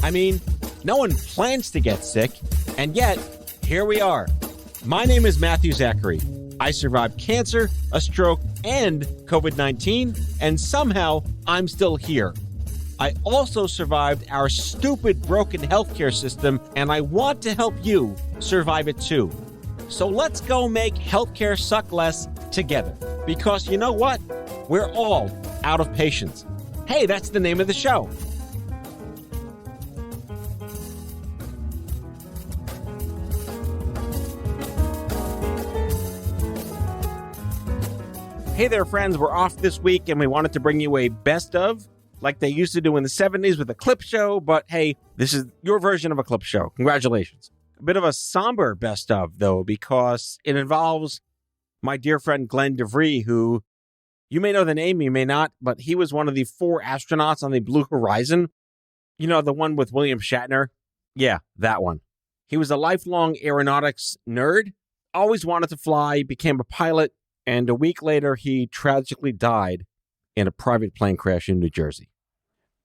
I mean, no one plans to get sick, and yet, here we are. My name is Matthew Zachary. I survived cancer, a stroke, and COVID-19, and somehow I'm still here. I also survived our stupid, broken healthcare system, and I want to help you survive it too. So let's go make healthcare suck less together. Because you know what? We're all out of patience. Hey, that's the name of the show. Hey there, friends. We're off this week, and we wanted to bring you a best of, like they used to do in the 70s with a clip show. But hey, this is your version of a clip show. Congratulations. A bit of a somber best of, though, because it involves my dear friend Glen DeVries, who you may know the name, you may not, but he was one of the 4 astronauts on the Blue Horizon. You know, the one with William Shatner? Yeah, that one. He was a lifelong aeronautics nerd, always wanted to fly, became a pilot, and a week later, he tragically died in a private plane crash in New Jersey.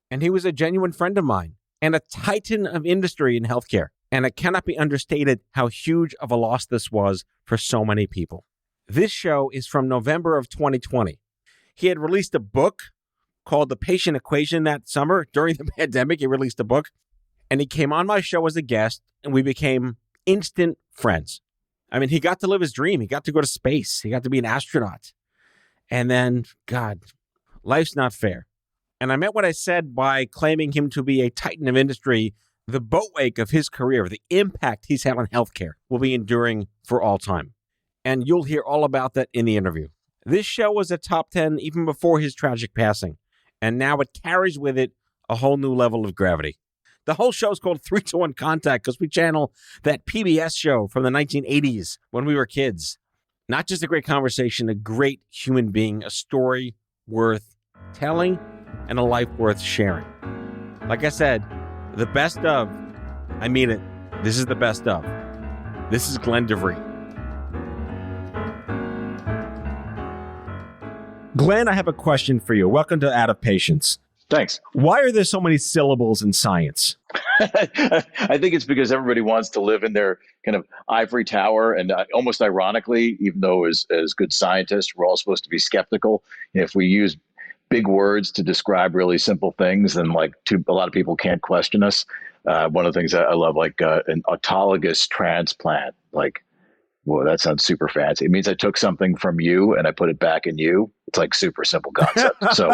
And he was a genuine friend of mine and a titan of industry in healthcare. And it cannot be understated how huge of a loss this was for so many people. This show is from November of 2020. He had released a book called The Patient Equation that summer. During the pandemic, he released a book. And he came on my show as a guest, and we became instant friends. I mean, he got to live his dream. He got to go to space. He got to be an astronaut. And then, God, life's not fair. And I meant what I said by claiming him to be a titan of industry. The boat wake of his career, the impact he's had on healthcare, will be enduring for all time. And you'll hear all about that in the interview. This show was a top 10 even before his tragic passing. And now it carries with it a whole new level of gravity. The whole show is called 3-to-1 Contact because we channel that PBS show from the 1980s when we were kids. Not just a great conversation, a great human being, a story worth telling, and a life worth sharing. Like I said, the best of, I mean it, this is the best of. This is Glen DeVries. Glen, I have a question for you. Welcome to Out of Patience. Thanks. Why are there so many syllables in science? I think it's because everybody wants to live in their kind of ivory tower. And almost ironically, even though as good scientists, we're all supposed to be skeptical. If we use big words to describe really simple things, then a lot of people can't question us. One of the things I love, an autologous transplant, whoa, that sounds super fancy. It means I took something from you and I put it back in you. It's like super simple concept. So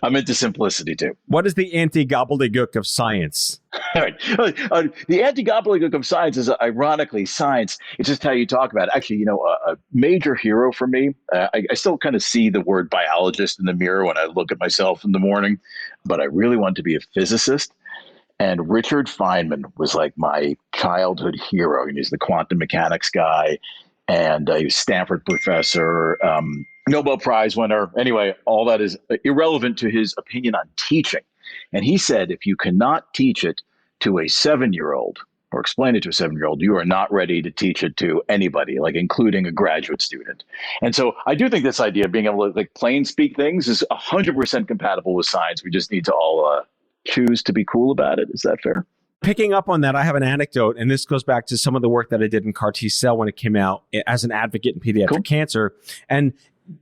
I'm into simplicity too. What is the anti-gobbledygook of science? All right. The anti-gobbledygook of science is ironically science. It's just how you talk about it. Actually, a major hero for me, I still kind of see the word biologist in the mirror when I look at myself in the morning, but I really want to be a physicist. And Richard Feynman was like my childhood hero. He's the quantum mechanics guy, and he was Stanford professor, Nobel Prize winner. Anyway, all that is irrelevant to his opinion on teaching. And he said, if you cannot teach it to a 7-year-old or explain it to a 7-year-old, you are not ready to teach it to anybody, including a graduate student. And so I do think this idea of being able to plain speak things is 100% compatible with science. We just need to all choose to be cool about it. Is that fair? Picking up on that, I have an anecdote, and this goes back to some of the work that I did in CAR T-cell when it came out as an advocate in pediatric cancer. And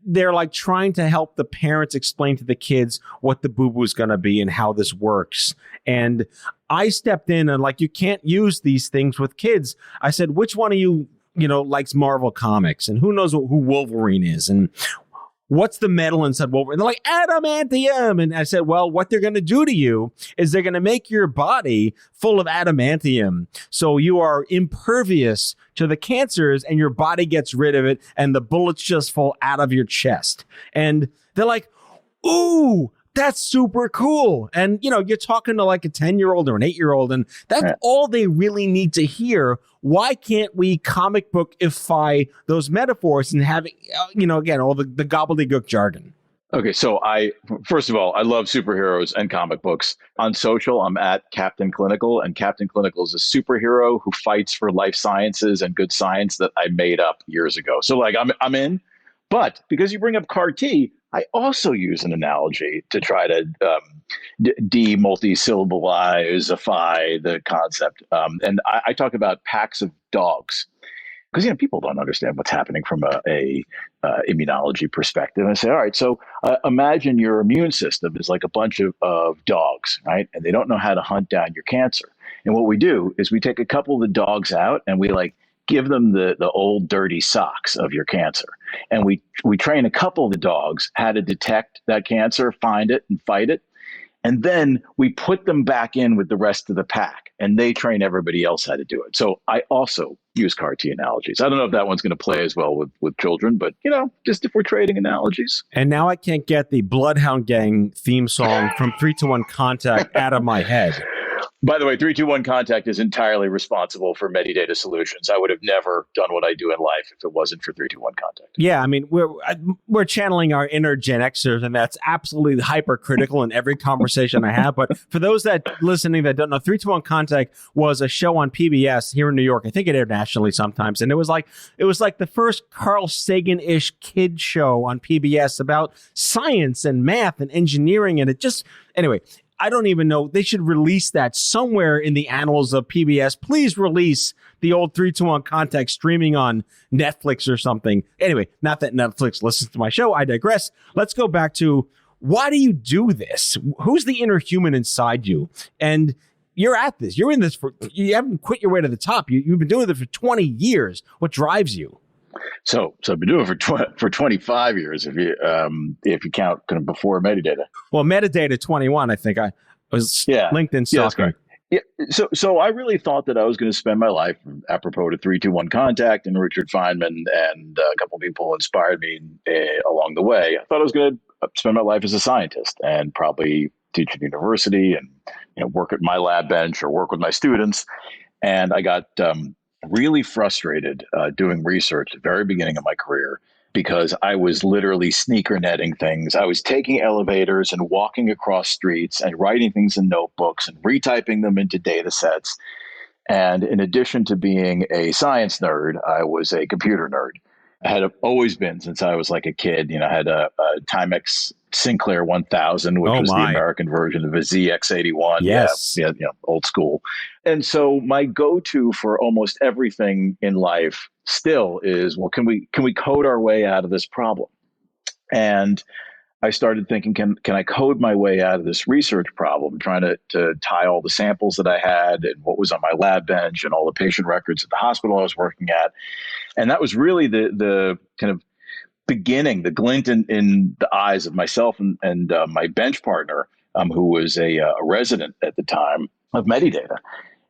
they're trying to help the parents explain to the kids what the boo-boo is going to be and how this works. And I stepped in and you can't use these things with kids. I said, which one of you, likes Marvel Comics? And who knows who Wolverine is? And what's the metal inside Wolverine? And they're like, adamantium. And I said, well, what they're going to do to you is they're going to make your body full of adamantium. So you are impervious to the cancers and your body gets rid of it and the bullets just fall out of your chest. And they're like, ooh, that's super cool. And, you're talking to a 10-year-old or an 8-year-old, and that's all they really need to hear. Why can't we comic bookify those metaphors and have, again, all the gobbledygook jargon? Okay, so first of all, I love superheroes and comic books. On social, I'm at Captain Clinical, and Captain Clinical is a superhero who fights for life sciences and good science that I made up years ago. So I'm in. But because you bring up CAR T, I also use an analogy to try to multi-syllableify the concept. And I talk about packs of dogs because people don't understand what's happening from a immunology perspective. And I say, all right, so imagine your immune system is like a bunch of dogs, right? And they don't know how to hunt down your cancer. And what we do is we take a couple of the dogs out and we give them the old dirty socks of your cancer. And we train a couple of the dogs how to detect that cancer, find it, and fight it. And then we put them back in with the rest of the pack, and they train everybody else how to do it. So I also use CAR T analogies. I don't know if that one's going to play as well with children, but just if we're trading analogies. And now I can't get the Bloodhound Gang theme song from 3-2-1 Contact out of my head. By the way, 3-2-1 Contact is entirely responsible for Medidata solutions. I would have never done what I do in life if it wasn't for 3-2-1 Contact. Yeah, I mean, we're channeling our inner Gen Xers, and that's absolutely hypercritical in every conversation I have. But for those that listening that don't know, 3-2-1 Contact was a show on PBS here in New York. I think it aired nationally sometimes, and it was like the first Carl Sagan-ish kid show on PBS about science and math and engineering, and it just anyway. I don't even know. They should release that somewhere in the annals of PBS. Please release the old 3-2-1 Contact streaming on Netflix or something. Anyway, not that Netflix listens to my show. I digress. Let's go back to why do you do this? Who's the inner human inside you? And you're at this. You're in this you haven't quit your way to the top. You've been doing this for 20 years. What drives you? So I've been doing it for 25 years if you count kind of before Medidata. Well, Medidata 21, I think I was LinkedIn stalking. Yeah, so I really thought that I was going to spend my life apropos to 3-2-1 Contact and Richard Feynman, and a couple of people inspired me along the way. I thought I was going to spend my life as a scientist and probably teach at university and work at my lab bench or work with my students. And I got really frustrated doing research at the very beginning of my career because I was literally sneaker netting things. I was taking elevators and walking across streets and writing things in notebooks and retyping them into data sets. And in addition to being a science nerd, I was a computer nerd. I had always been since I was like a kid. I had a Timex Sinclair 1000, which was the American version of a ZX81. Yes. Yeah, old school. And so my go-to for almost everything in life still is, well, can we code our way out of this problem? And I started thinking, can I code my way out of this research problem, trying to tie all the samples that I had and what was on my lab bench and all the patient records at the hospital I was working at. And that was really the kind of beginning, the glint in the eyes of myself and my bench partner, who was a resident at the time of Medidata.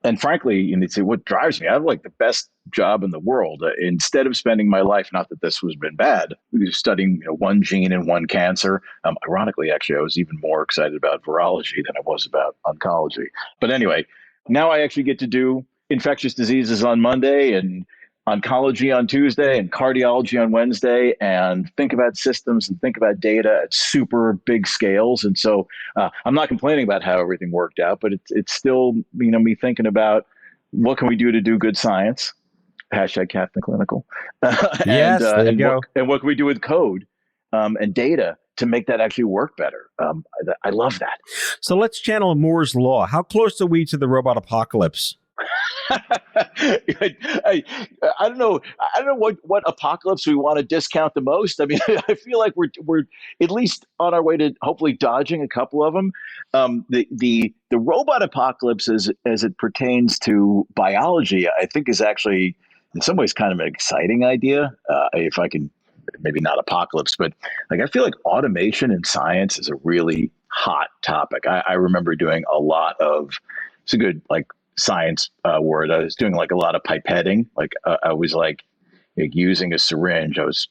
And frankly, you'd say, what drives me? I have like the best job in the world. Instead of spending my life, not that this was been bad, studying one gene and one cancer. Ironically, actually, I was even more excited about virology than I was about oncology. But anyway, now I actually get to do infectious diseases on Monday and oncology on Tuesday and cardiology on Wednesday, and think about systems and think about data at super big scales. And so I'm not complaining about how everything worked out, but it's still, me thinking about what can we do to do good science, hashtag Captain Clinical. Yes, there you go. And what can we do with code and data to make that actually work better? I love that. So let's channel Moore's Law. How close are we to the robot apocalypse? I don't know. I don't know what apocalypse we want to discount the most. I mean, I feel like we're at least on our way to hopefully dodging a couple of them. The robot apocalypse, as it pertains to biology, I think is actually in some ways kind of an exciting idea. If I can, maybe not apocalypse, but I feel like automation in science is a really hot topic. I remember doing a lot of, it's a good science word. I was doing a lot of pipetting. I was using a syringe. I was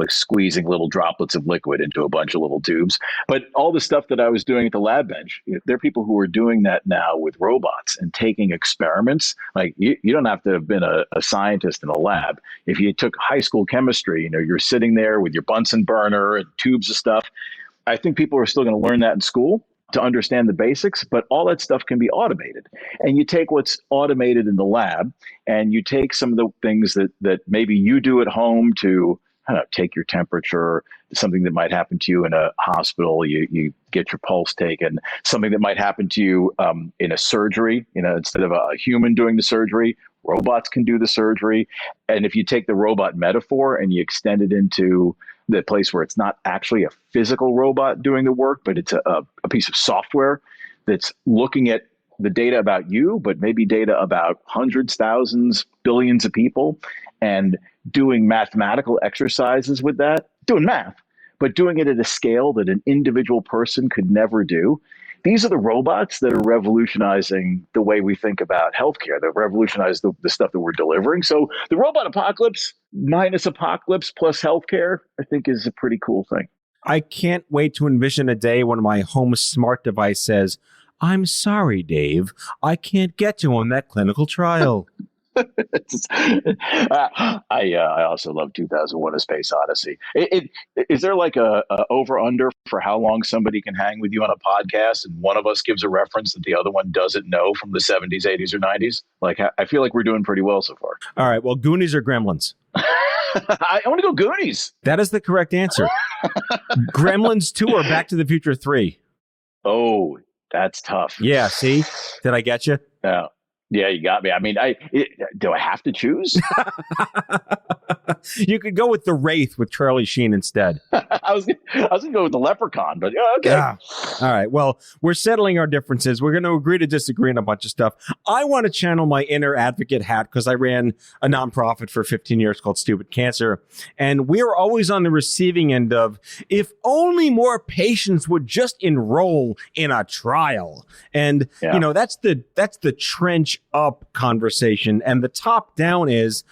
squeezing little droplets of liquid into a bunch of little tubes. But all the stuff that I was doing at the lab bench, there are people who are doing that now with robots and taking experiments. You don't have to have been a scientist in a lab. If you took high school chemistry, you're sitting there with your Bunsen burner and tubes of stuff. I think people are still going to learn that in school to understand the basics, but all that stuff can be automated. And you take what's automated in the lab and you take some of the things that maybe you do at home to I don't know, take your temperature, something that might happen to you in a hospital, you get your pulse taken, something that might happen to you in a surgery, instead of a human doing the surgery, robots can do the surgery. And if you take the robot metaphor and you extend it into the place where it's not actually a physical robot doing the work, but it's a piece of software that's looking at the data about you, but maybe data about hundreds, thousands, billions of people, and doing mathematical exercises with that, doing math, but doing it at a scale that an individual person could never do. These are the robots that are revolutionizing the way we think about healthcare, that revolutionize the stuff that we're delivering. So the robot apocalypse minus apocalypse plus healthcare, I think, is a pretty cool thing. I can't wait to envision a day when my home smart device says, "I'm sorry, Dave, I can't get you on that clinical trial." I also love 2001: A Space Odyssey. Is there like a over under for how long somebody can hang with you on a podcast, and one of us gives a reference that the other one doesn't know from the 70s, 80s, or 90s? Like, I feel like we're doing pretty well so far. All right. Well, Goonies or Gremlins? I want to go Goonies. That is the correct answer. Gremlins 2 or Back to the Future 3? Oh, that's tough. Yeah. See, did I get you? Yeah, you got me. I mean, do I have to choose? You could go with The Wraith with Charlie Sheen instead. I was gonna go with the Leprechaun, but yeah, okay. Yeah. All right. Well, we're settling our differences. We're going to agree to disagree on a bunch of stuff. I want to channel my inner advocate hat because I ran a nonprofit for 15 years called Stupid Cancer. And we are always on the receiving end of, if only more patients would just enroll in a trial. And, that's the trench up conversation. And the top down is,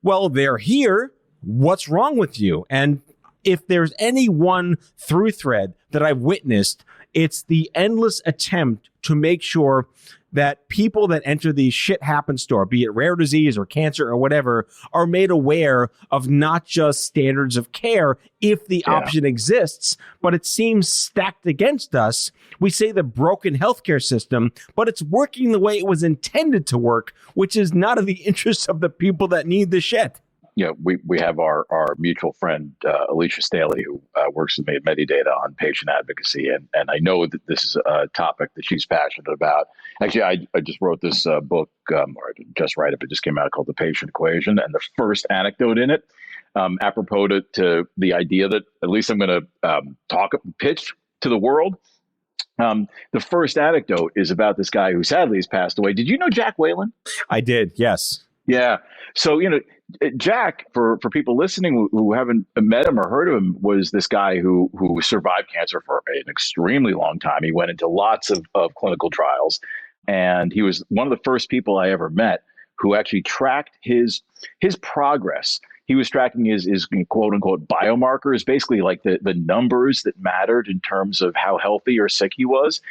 well, they're here. What's wrong with you? And if there's any one through thread that I've witnessed, it's the endless attempt to make sure that people that enter the shit happen store, be it rare disease or cancer or whatever, are made aware of not just standards of care if the option exists, but it seems stacked against us. We say the broken healthcare system, but it's working the way it was intended to work, which is not in the interest of the people that need the shit. We have our mutual friend, Alicia Staley, who works with me at Medidata on patient advocacy. And I know that this is a topic that she's passionate about. Actually, I just wrote this book, or I didn't just write it, but it just came out, called The Patient Equation. And the first anecdote in it, apropos to the idea that at least I'm going to pitch to the world. The first anecdote is about this guy who sadly has passed away. Did you know Jack Whalen? I did, yes. Yeah. So, Jack, for people listening who haven't met him or heard of him, was this guy who survived cancer for an extremely long time. He went into lots of clinical trials, and he was one of the first people I ever met who actually tracked his progress. He was tracking his quote unquote biomarkers, basically like the numbers that mattered in terms of how healthy or sick he was,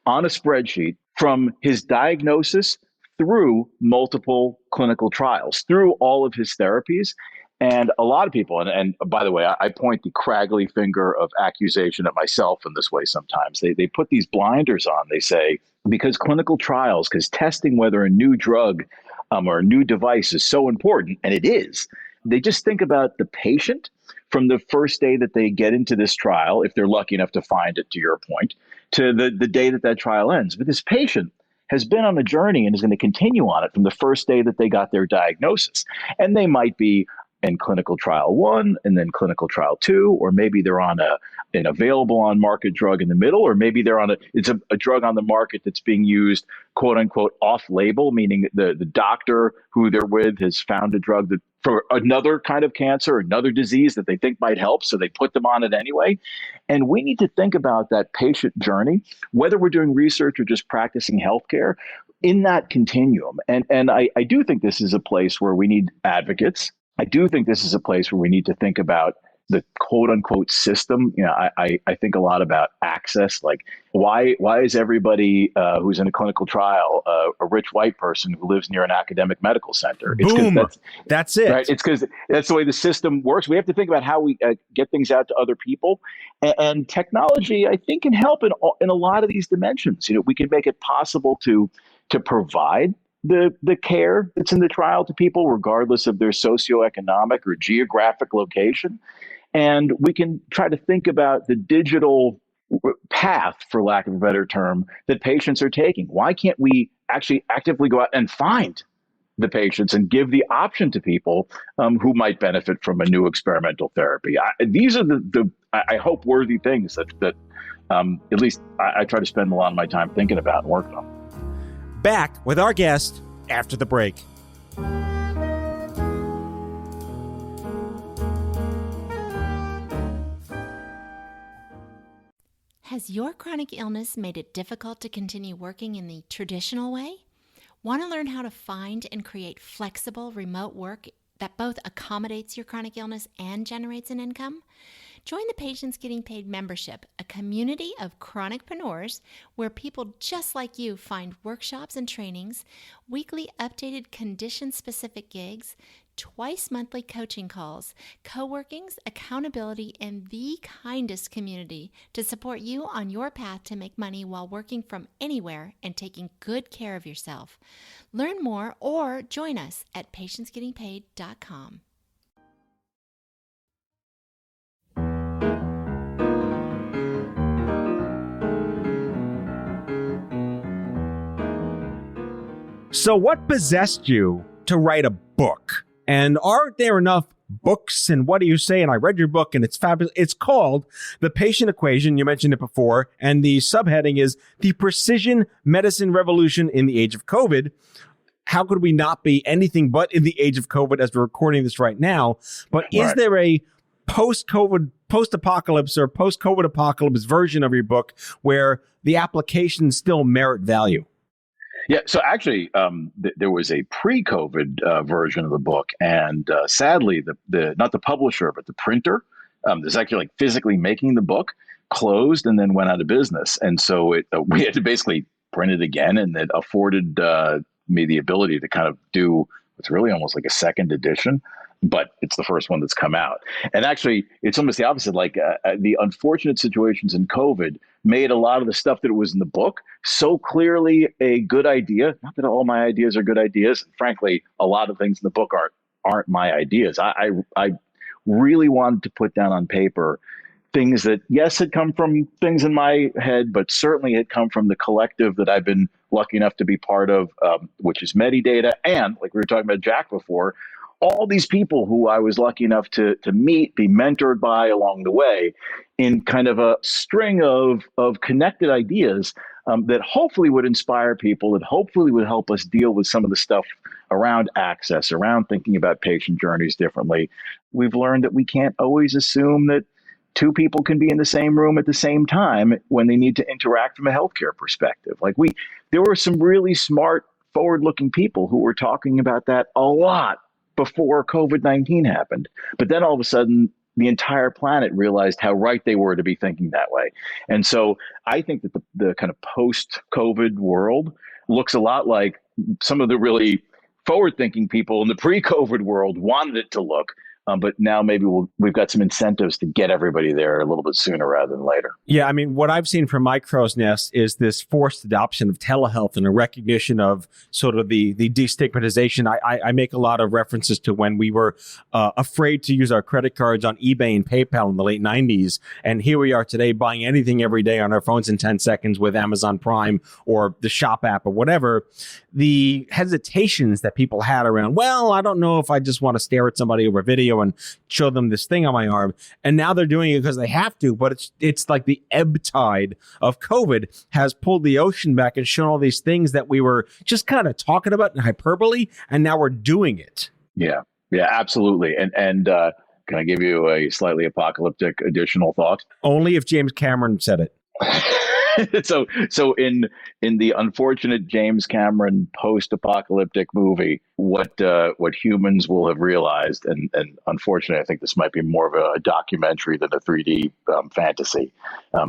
on a spreadsheet from his diagnosis through multiple clinical trials, through all of his therapies. And a lot of people, and by the way, I point the craggly finger of accusation at myself in this way sometimes. They put these blinders on. They say, because clinical trials, because testing whether a new drug or a new device is so important, and it is, they just think about the patient from the first day that they get into this trial, if they're lucky enough to find it, to your point, to the day that trial ends. But this patient has been on a journey and is going to continue on it from the first day that they got their diagnosis. And they might be in clinical trial 1 and then clinical trial 2, or maybe they're on an available on market drug in the middle, or maybe they're on it's a drug on the market that's being used, quote unquote, off label, meaning the doctor who they're with has found a drug that for another kind of cancer, another disease that they think might help, so they put them on it anyway. And we need to think about that patient journey, whether we're doing research or just practicing healthcare, in that continuum. And I do think this is a place where we need advocates. I do think this is a place where we need to think about the quote unquote system. I think a lot about access. Like, why is everybody who's in a clinical trial a rich white person who lives near an academic medical center? Boom. That's it. Right? It's because that's the way the system works. We have to think about how we get things out to other people. And technology, I think, can help in a lot of these dimensions. We can make it possible to provide the care that's in the trial to people, regardless of their socioeconomic or geographic location. And we can try to think about the digital path, for lack of a better term, that patients are taking. Why can't we actually actively go out and find the patients and give the option to people who might benefit from a new experimental therapy? These are I hope, worthy things that at least I try to spend a lot of my time thinking about and working on. Back with our guest after the break. Has your chronic illness made it difficult to continue working in the traditional way? Want to learn how to find and create flexible remote work that both accommodates your chronic illness and generates an income? Join the Patients Getting Paid membership, a community of chronicpreneurs where people just like you find workshops and trainings, weekly updated condition-specific gigs, twice monthly coaching calls, co-workings, accountability, and the kindest community to support you on your path to make money while working from anywhere and taking good care of yourself. Learn more or join us at patientsgettingpaid.com. So what possessed you to write a book? And aren't there enough books? And what do you say? And I read your book and it's fabulous. It's called The Patient Equation. You mentioned it before. And the subheading is The Precision Medicine Revolution in the Age of COVID. How could we not be anything but in the age of COVID as we're recording this right now? But is there a post-COVID, post-apocalypse or post-COVID apocalypse version of your book where the applications still merit value? Yeah, so actually, there was a pre-COVID version of the book, and sadly, the not the publisher but the printer, that's actually like physically making the book, closed and then went out of business, and so we had to basically print it again, and it afforded me the ability to kind of do what's really almost like a second edition, but it's the first one that's come out. And actually, it's almost the opposite. Like the unfortunate situations in COVID made a lot of the stuff that was in the book so clearly a good idea. Not that all my ideas are good ideas. Frankly, a lot of things in the book aren't my ideas. I really wanted to put down on paper things that, yes, had come from things in my head, but certainly had come from the collective that I've been lucky enough to be part of, which is Medidata. And like we were talking about Jack before, all these people who I was lucky enough to meet, be mentored by along the way in kind of a string of connected ideas that hopefully would inspire people, that hopefully would help us deal with some of the stuff around access, around thinking about patient journeys differently. We've learned that we can't always assume that two people can be in the same room at the same time when they need to interact from a healthcare perspective. There were some really smart, forward-looking people who were talking about that a lot before COVID-19 happened. But then all of a sudden, the entire planet realized how right they were to be thinking that way. And so I think that the kind of post-COVID world looks a lot like some of the really forward-thinking people in the pre-COVID world wanted it to look. But now maybe we've got some incentives to get everybody there a little bit sooner rather than later. Yeah, I mean, what I've seen from my crow's nest is this forced adoption of telehealth and a recognition of sort of the destigmatization. I make a lot of references to when we were afraid to use our credit cards on eBay and PayPal in the late 90s. And here we are today buying anything every day on our phones in 10 seconds with Amazon Prime or the Shop app or whatever. The hesitations that people had around, well, I don't know if I just want to stare at somebody over video and show them this thing on my arm. And now they're doing it because they have to. But it's like the ebb tide of COVID has pulled the ocean back and shown all these things that we were just kind of talking about in hyperbole. And now we're doing it. Yeah, absolutely. And can I give you a slightly apocalyptic additional thought? Only if James Cameron said it. So in the unfortunate James Cameron post-apocalyptic movie, what humans will have realized, and unfortunately, I think this might be more of a documentary than a 3D fantasy,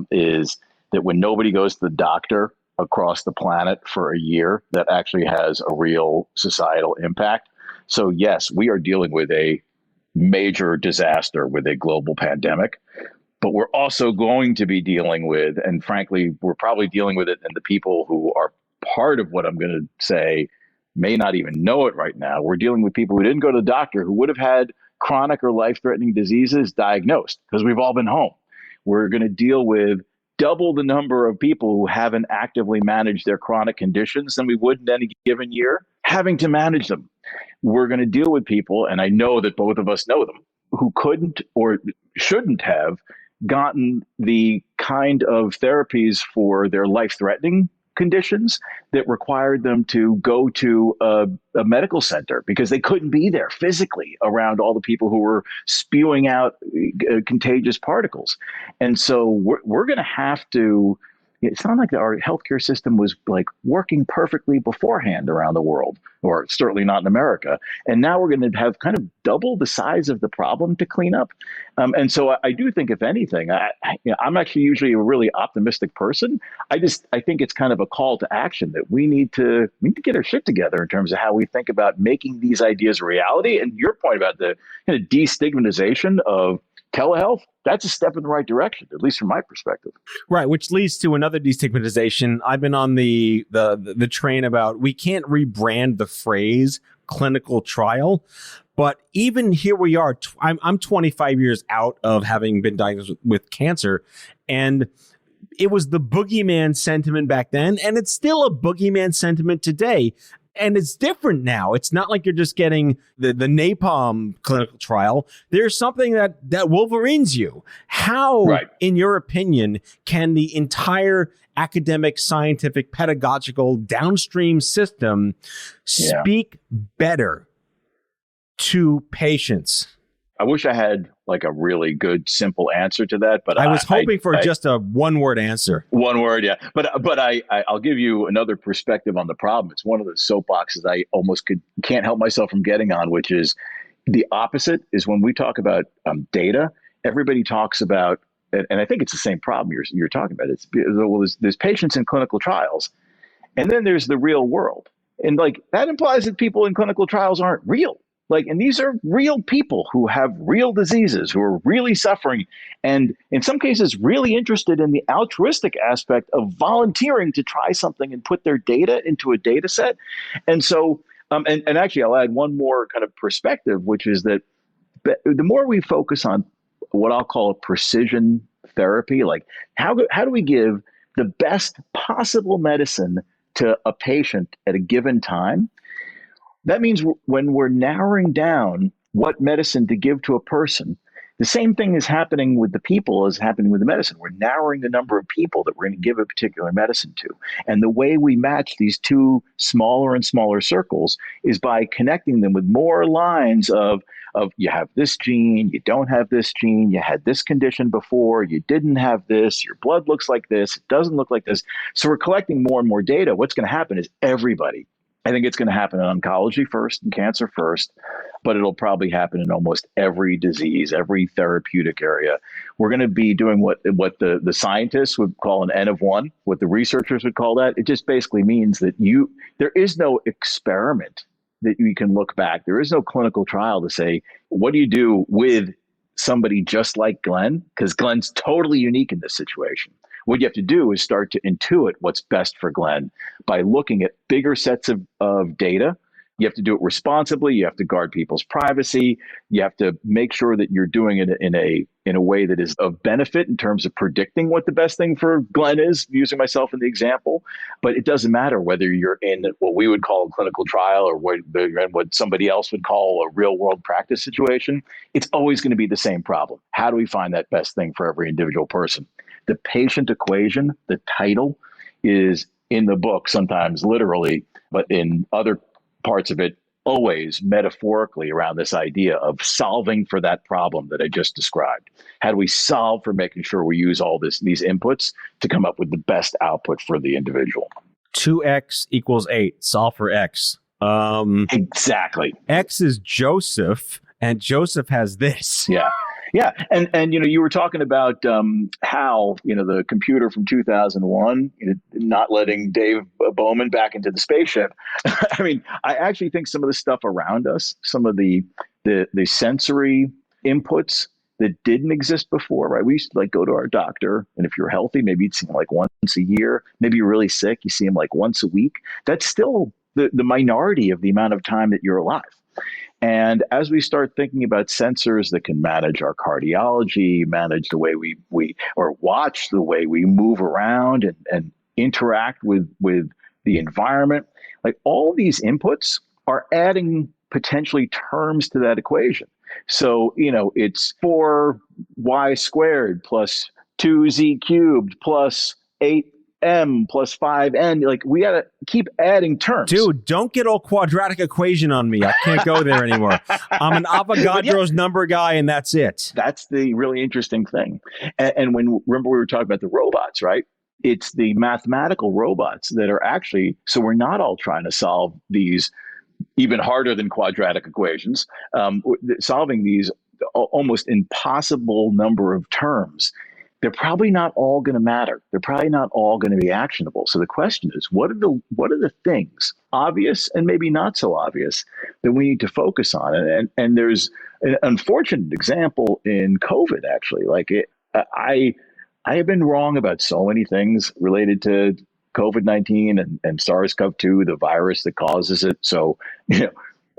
is that when nobody goes to the doctor across the planet for a year, that actually has a real societal impact. So yes, we are dealing with a major disaster with a global pandemic. But we're also going to be dealing with, and frankly, we're probably dealing with it, and the people who are part of what I'm going to say, may not even know it right now. We're dealing with people who didn't go to the doctor, who would have had chronic or life-threatening diseases diagnosed because we've all been home. We're going to deal with double the number of people who haven't actively managed their chronic conditions than we would in any given year, having to manage them. We're going to deal with people, and I know that both of us know them, who couldn't or shouldn't have gotten the kind of therapies for their life-threatening conditions that required them to go to a medical center because they couldn't be there physically around all the people who were spewing out contagious particles. And so we're going to have to, it's not like our healthcare system was like working perfectly beforehand around the world, or certainly not in America. And now we're going to have kind of double the size of the problem to clean up. And so I do think, if anything, I'm actually usually a really optimistic person. I think it's kind of a call to action that we need to get our shit together in terms of how we think about making these ideas a reality. And your point about the kind of destigmatization of telehealth, that's a step in the right direction, at least from my perspective. Right, which leads to another destigmatization. I've been on the train about we can't rebrand the phrase clinical trial, but even here we are. I'm 25 years out of having been diagnosed with cancer, and it was the boogeyman sentiment back then, and it's still a boogeyman sentiment today. And it's different now. It's not like you're just getting the napalm clinical trial. There's something that Wolverines you. How, right, in your opinion, can the entire academic, scientific, pedagogical downstream system speak better to patients? I wish I had like a really good, simple answer to that, but I was hoping for just a one-word answer. One word, yeah. But I'll give you another perspective on the problem. It's one of the soapboxes I almost can't help myself from getting on, which is the opposite. Is when we talk about data, everybody talks about, and I think it's the same problem you're talking about. It's there's patients in clinical trials, and then there's the real world, and like that implies that people in clinical trials aren't real. Like, and these are real people who have real diseases, who are really suffering, and in some cases really interested in the altruistic aspect of volunteering to try something and put their data into a data set. And so, and actually I'll add one more kind of perspective, which is that the more we focus on what I'll call a precision therapy, like how do we give the best possible medicine to a patient at a given time? That means when we're narrowing down what medicine to give to a person, the same thing is happening with the people as happening with the medicine. We're narrowing the number of people that we're going to give a particular medicine to. And the way we match these two smaller and smaller circles is by connecting them with more lines of you have this gene, you don't have this gene, you had this condition before, you didn't have this, your blood looks like this, it doesn't look like this. So we're collecting more and more data. What's going to happen is everybody, I think it's going to happen in oncology first and cancer first, but it'll probably happen in almost every disease, every therapeutic area. We're going to be doing what the scientists would call an N of one, what the researchers would call that. It just basically means that there is no experiment that you can look back. There is no clinical trial to say, what do you do with somebody just like Glen? Because Glen's totally unique in this situation. What you have to do is start to intuit what's best for Glen by looking at bigger sets of data. You have to do it responsibly. You have to guard people's privacy. You have to make sure that you're doing it in a way that is of benefit in terms of predicting what the best thing for Glen is, using myself in the example. But it doesn't matter whether you're in what we would call a clinical trial or what somebody else would call a real world practice situation. It's always going to be the same problem. How do we find that best thing for every individual person? The patient equation, the title, is in the book, sometimes literally, but in other parts of it, always metaphorically around this idea of solving for that problem that I just described. How do we solve for making sure we use all these inputs to come up with the best output for the individual? 2x equals 8. Solve for x. Exactly. X is Joseph, and Joseph has this. Yeah. Yeah. And you were talking about how, the computer from 2001, not letting Dave Bowman back into the spaceship. I mean, I actually think some of the stuff around us, some of the sensory inputs that didn't exist before, right? We used to go to our doctor, and if you're healthy, maybe you'd see him once a year. Maybe you're really sick, you see him once a week. That's still the minority of the amount of time that you're alive. And as we start thinking about sensors that can manage our cardiology, manage the way we or watch the way we move around and interact with the environment, like all these inputs are adding potentially terms to that equation. So, it's 4y squared plus 2z cubed plus 8m plus 5n. Like, we got to keep adding terms. Dude, don't get all quadratic equation on me. I can't go there anymore. I'm an Avogadro's number guy, and that's it. That's the really interesting thing. And remember we were talking about the robots, right? It's the mathematical robots that are actually, so we're not all trying to solve these even harder than quadratic equations, solving these almost impossible number of terms. They're probably not all going to matter. They're probably not all going to be actionable. So the question is, what are the things, obvious and maybe not so obvious, that we need to focus on? And there's an unfortunate example in COVID, actually. I have been wrong about so many things related to COVID-19 and SARS-CoV-2, the virus that causes it. So,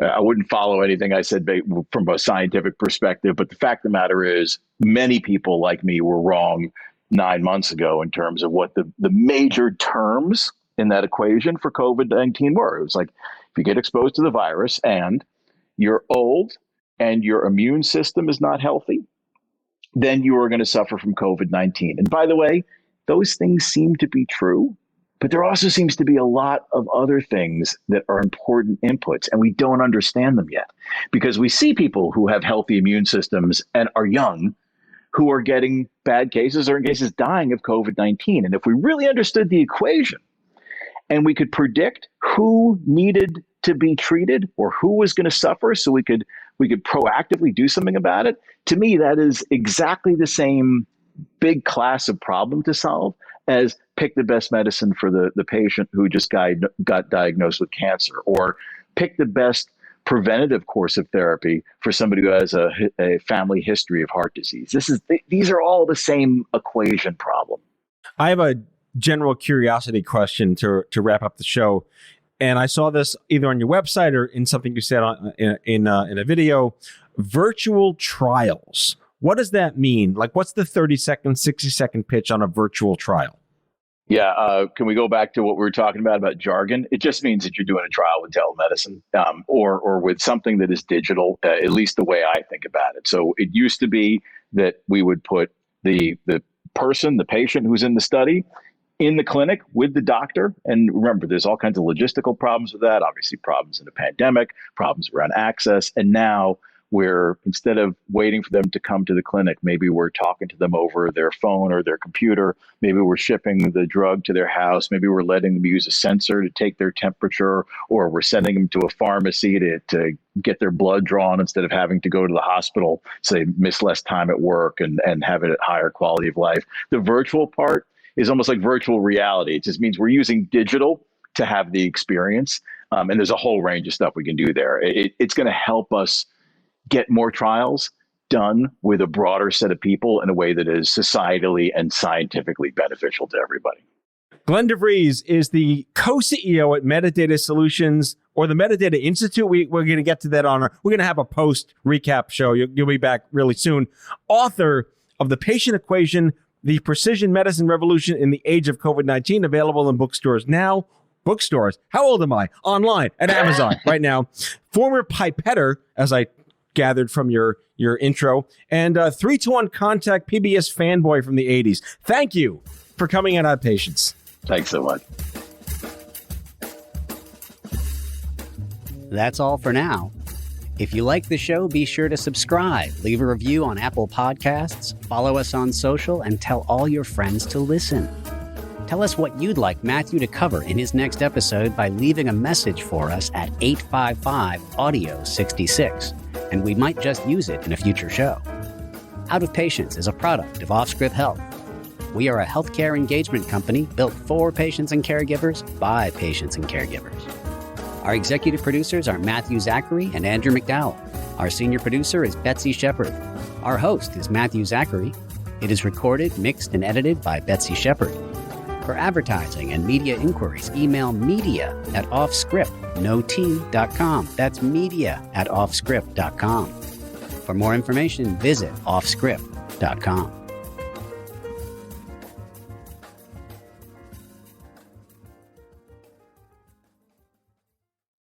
I wouldn't follow anything I said from a scientific perspective, but the fact of the matter is many people like me were wrong 9 months ago in terms of what the major terms in that equation for COVID-19 were. It was like, if you get exposed to the virus and you're old and your immune system is not healthy, then you are going to suffer from COVID-19. And by the way, those things seem to be true. But there also seems to be a lot of other things that are important inputs, and we don't understand them yet, because we see people who have healthy immune systems and are young who are getting bad cases or in cases dying of COVID-19. And if we really understood the equation and we could predict who needed to be treated or who was going to suffer so we could proactively do something about it, to me, that is exactly the same big class of problem to solve as pick the best medicine for the patient who just got diagnosed with cancer, or pick the best preventative course of therapy for somebody who has a family history of heart disease. These are all the same equation problem. I have a general curiosity question to wrap up the show. And I saw this either on your website or in something you said in a video. Virtual trials. What does that mean? Like, what's the 30-second, 60-second pitch on a virtual trial? Yeah. Can we go back to what we were talking about jargon? It just means that you're doing a trial with telemedicine or with something that is digital, at least the way I think about it. So it used to be that we would put the patient who's in the study in the clinic with the doctor. And remember, there's all kinds of logistical problems with that, obviously problems in a pandemic, problems around access. And now where instead of waiting for them to come to the clinic, maybe we're talking to them over their phone or their computer. Maybe we're shipping the drug to their house. Maybe we're letting them use a sensor to take their temperature, or we're sending them to a pharmacy to get their blood drawn instead of having to go to the hospital so they miss less time at work and have a higher quality of life. The virtual part is almost like virtual reality. It just means we're using digital to have the experience. And there's a whole range of stuff we can do there. It's going to help us get more trials done with a broader set of people in a way that is societally and scientifically beneficial to everybody. Glen DeVries is the co-CEO at Medidata Solutions, or the Medidata Institute. We're going to get to that on we're going to have a post recap show. You'll be back really soon. Author of The Patient Equation, The Precision Medicine Revolution in the Age of COVID-19, available in bookstores now. Bookstores. How old am I? Online at Amazon right now. Former pipetter, as I gathered from your intro, and 3-to-1 contact PBS fanboy from the 80s. Thank you for coming on Patience. Thanks so much. That's all for now. If you like the show, be sure to subscribe, leave a review on Apple Podcasts, follow us on social, and tell all your friends to listen. Tell us what you'd like Matthew to cover in his next episode by leaving a message for us at 855-AUDIO-66, and we might just use it in a future show. Out of Patience is a product of OffScrip Health. We are a healthcare engagement company built for patients and caregivers by patients and caregivers. Our executive producers are Matthew Zachary and Andrew McDowell. Our senior producer is Betsy Shepard. Our host is Matthew Zachary. It is recorded, mixed, and edited by Betsy Shepard. For advertising and media inquiries, email media@offscript.com. That's media@offscript.com. For more information, visit offscript.com.